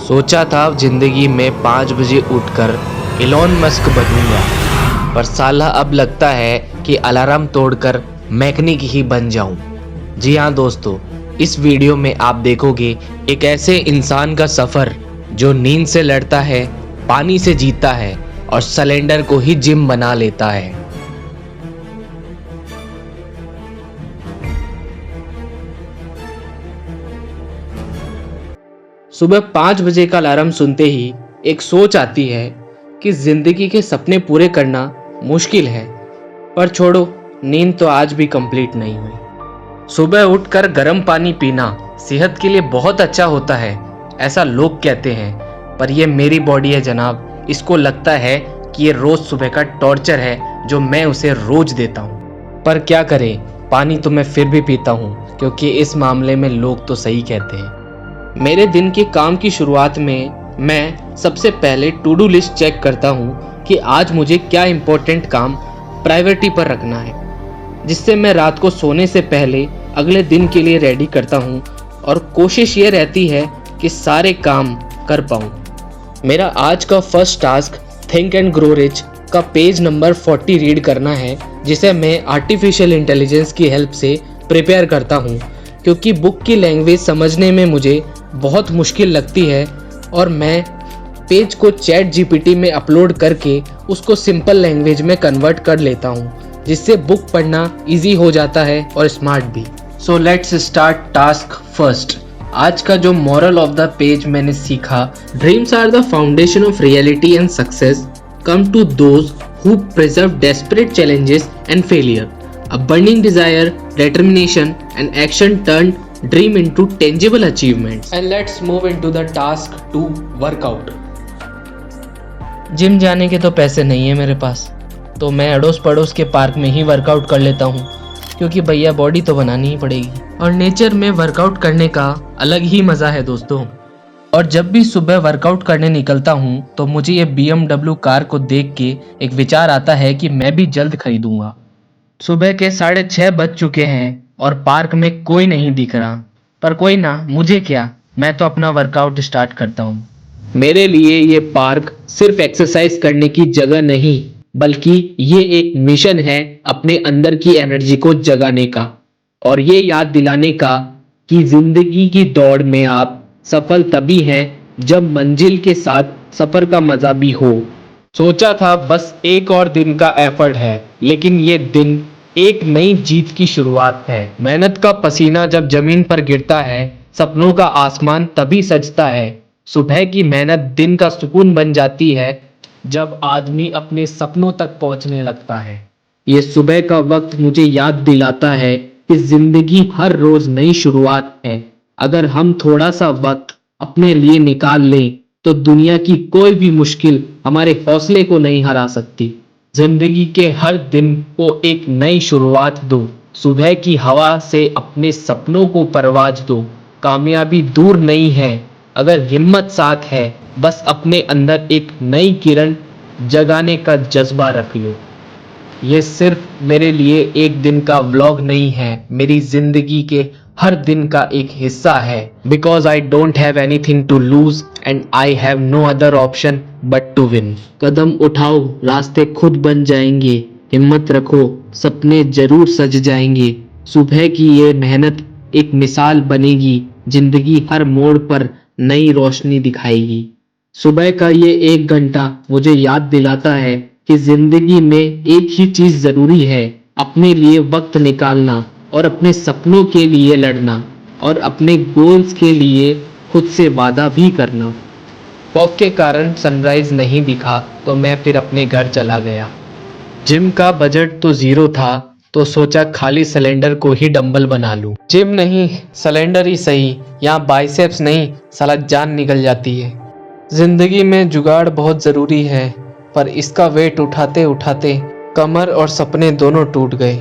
सोचा था जिंदगी में 5 बजे उठकर इलॉन मस्क बनूंगा, पर साला अब लगता है कि अलार्म तोड़कर मैकेनिक ही बन जाऊं। जी हाँ दोस्तों, इस वीडियो में आप देखोगे एक ऐसे इंसान का सफर जो नींद से लड़ता है, पानी से जीता है और सिलेंडर को ही जिम बना लेता है। सुबह 5 बजे का अलार्म सुनते ही एक सोच आती है कि जिंदगी के सपने पूरे करना मुश्किल है, पर छोड़ो, नींद तो आज भी कंप्लीट नहीं हुई। सुबह उठकर गर्म पानी पीना सेहत के लिए बहुत अच्छा होता है, ऐसा लोग कहते हैं, पर यह मेरी बॉडी है जनाब। इसको लगता है कि ये रोज सुबह का टॉर्चर है जो मैं उसे रोज देता हूँ। पर क्या करें, पानी तो मैं फिर भी पीता हूँ, क्योंकि इस मामले में लोग तो सही कहते हैं। मेरे दिन के काम की शुरुआत में मैं सबसे पहले टू डू लिस्ट चेक करता हूँ कि आज मुझे क्या इम्पोर्टेंट काम प्रायोरिटी पर रखना है, जिससे मैं रात को सोने से पहले अगले दिन के लिए रेडी करता हूँ और कोशिश ये रहती है कि सारे काम कर पाऊँ। मेरा आज का first task think and grow rich का पेज नंबर 40 रीड करना है, जिसे मैं आर्टिफिशियल इंटेलिजेंस की हेल्प से प्रिपेयर करता हूँ, क्योंकि बुक की लैंग्वेज समझने में मुझे बहुत मुश्किल लगती है और मैं पेज को चैट जीपीटी में अपलोड करके उसको सिंपल लैंग्वेज में कन्वर्ट कर लेता हूँ, जिससे बुक पढ़ना इजी हो जाता है और स्मार्ट भी। So let's start task first. आज का जो मॉरल ऑफ द पेज मैंने सीखा, dreams are the foundation of reality and success come to those who preserve desperate challenges and failure. A burning desire, determination and action turned dream into tangible achievements. And let's move into the task 2, workout. Gym जाने के तो पैसे नहीं है मेरे पास, तो मैं अड़ोस पड़ोस के पार्क में ही वर्कआउट कर लेता हूँ, क्योंकि भैया बॉडी तो बनानी ही पड़ेगी। और नेचर में वर्कआउट करने का अलग ही मज़ा है दोस्तों। और जब भी सुबह वर्कआउट करने निकलता हूँ तो मुझे ये BMW कार को देख के एक विचार आता है कि मैं भी जल्द खरीदूंगा। सुबह के 6:30 बज चुके हैं और पार्क में कोई नहीं दिख रहा, पर कोई ना, मुझे क्या, मैं तो अपना वर्कआउट स्टार्ट करता हूँ। मेरे लिए ये पार्क सिर्फ एक्सरसाइज करने की जगह नहीं, बल्कि ये एक मिशन है अपने अंदर की एनर्जी को जगाने का और ये याद दिलाने का कि जिंदगी की दौड़ में आप सफल तभी हैं जब मंजिल के साथ सफर का मजा भी हो। सोचा था बस एक और दिन का एफर्ट है, लेकिन ये दिन एक नई जीत की शुरुआत है। मेहनत का पसीना जब जमीन पर गिरता है, सपनों का आसमान तभी सजता है। सुबह की मेहनत दिन का सुकून बन जाती है जब आदमी अपने सपनों तक पहुंचने लगता है। ये सुबह का वक्त मुझे याद दिलाता है कि जिंदगी हर रोज नई शुरुआत है। अगर हम थोड़ा सा वक्त अपने लिए निकाल लें तो दुनिया की कोई भी मुश्किल हमारे हौसले को नहीं हरा सकती। जिंदगी के हर दिन को एक नई शुरुआत दो। सुबह की हवा से अपने सपनों को परवाज दो। कामयाबी दूर नहीं है अगर हिम्मत साथ है, बस अपने अंदर एक नई किरण जगाने का जज्बा रख लो। ये सिर्फ मेरे लिए एक दिन का व्लॉग नहीं है, मेरी जिंदगी के हर दिन का एक हिस्सा है। Because I don't have anything to lose and I have no other option but to win. कदम उठाओ, रास्ते खुद बन जाएंगे। हिम्मत रखो, सपने जरूर सज जाएंगे। सुबह की ये मेहनत एक मिसाल बनेगी, जिंदगी हर मोड़ पर नई रोशनी दिखाएगी। सुबह का ये 1 घंटा मुझे याद दिलाता है कि जिंदगी में एक ही चीज जरूरी है, अपने लिए वक्त निकालना और अपने सपनों के लिए लड़ना और अपने गोल्स के लिए खुद से वादा भी करना। फॉग के कारण सनराइज नहीं दिखा तो मैं फिर अपने घर चला गया। जिम का बजट तो 0 था, तो सोचा खाली सिलेंडर को ही डंबल बना लूं। जिम नहीं, सिलेंडर ही सही, यहाँ बाइसेप्स नहीं, साला जान निकल जाती है। जिंदगी में जुगाड़ बहुत ज़रूरी है, पर इसका वेट उठाते उठाते कमर और सपने दोनों टूट गए।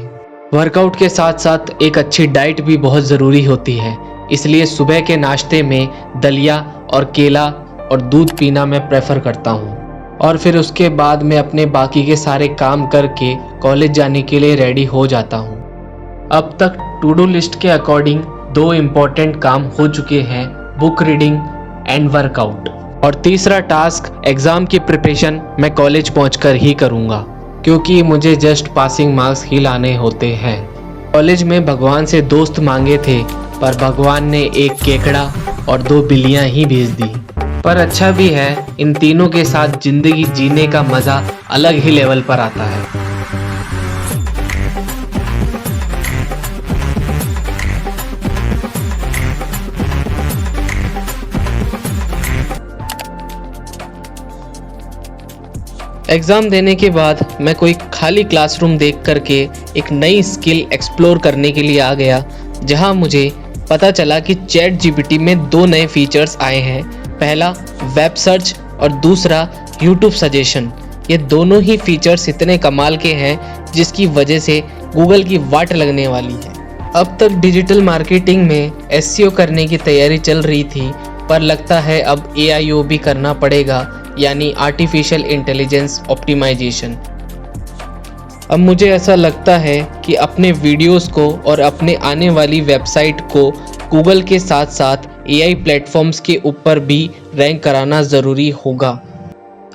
वर्कआउट के साथ साथ एक अच्छी डाइट भी बहुत ज़रूरी होती है, इसलिए सुबह के नाश्ते में दलिया और केला और दूध पीना मैं प्रेफर करता हूँ। और फिर उसके बाद मैं अपने बाकी के सारे काम करके कॉलेज जाने के लिए रेडी हो जाता हूँ। अब तक टू डू लिस्ट के अकॉर्डिंग 2 इम्पोर्टेंट काम हो चुके हैं, बुक रीडिंग एंड वर्कआउट। और तीसरा टास्क एग्ज़ाम की प्रिपरेशन मैं कॉलेज पहुंचकर ही करूंगा, क्योंकि मुझे जस्ट पासिंग मार्क्स ही लाने होते हैं। कॉलेज में भगवान से दोस्त मांगे थे, पर भगवान ने एक केकड़ा और 2 बिल्लियां ही भेज दी। पर अच्छा भी है, इन तीनों के साथ जिंदगी जीने का मज़ा अलग ही लेवल पर आता है। एग्ज़ाम देने के बाद मैं कोई खाली क्लासरूम देख करके एक नई स्किल एक्सप्लोर करने के लिए आ गया, जहां मुझे पता चला कि चैट जीपीटी में 2 नए फीचर्स आए हैं। पहला वेब सर्च और दूसरा यूट्यूब सजेशन। ये दोनों ही फीचर्स इतने कमाल के हैं जिसकी वजह से गूगल की वाट लगने वाली है। अब तक डिजिटल मार्केटिंग में एसईओ करने की तैयारी चल रही थी, पर लगता है अब एआईओ भी करना पड़ेगा, यानी आर्टिफिशियल इंटेलिजेंस ऑप्टिमाइजेशन। अब मुझे ऐसा लगता है कि अपने वीडियोस को और अपने आने वाली वेबसाइट को गूगल के साथ साथ एआई प्लेटफॉर्म्स के ऊपर भी रैंक कराना ज़रूरी होगा।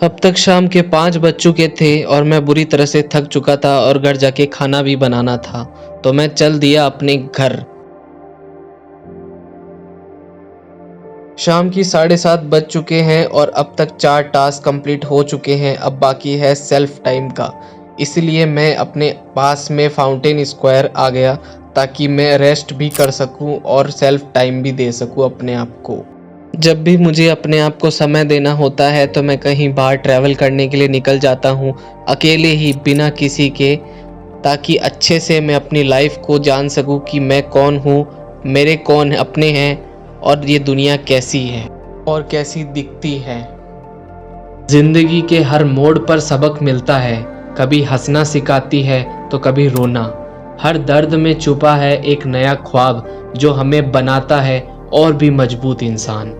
अब तक शाम के 5 बज चुके थे और मैं बुरी तरह से थक चुका था और घर जाके खाना भी बनाना था, तो मैं चल दिया अपने घर। शाम की 7:30 बज चुके हैं और अब तक 4 टास्क कंप्लीट हो चुके हैं। अब बाकी है सेल्फ टाइम का, इसलिए मैं अपने पास में फाउंटेन स्क्वायर आ गया ताकि मैं रेस्ट भी कर सकूं और सेल्फ टाइम भी दे सकूं अपने आप को। जब भी मुझे अपने आप को समय देना होता है तो मैं कहीं बाहर ट्रैवल करने के लिए निकल जाता हूं, अकेले ही, बिना किसी के, ताकि अच्छे से मैं अपनी लाइफ को जान सकूं कि मैं कौन हूं, मेरे कौन अपने हैं और ये दुनिया कैसी है और कैसी दिखती है। जिंदगी के हर मोड़ पर सबक मिलता है, कभी हंसना सिखाती है तो कभी रोना। हर दर्द में छुपा है एक नया ख्वाब जो हमें बनाता है और भी मजबूत इंसान।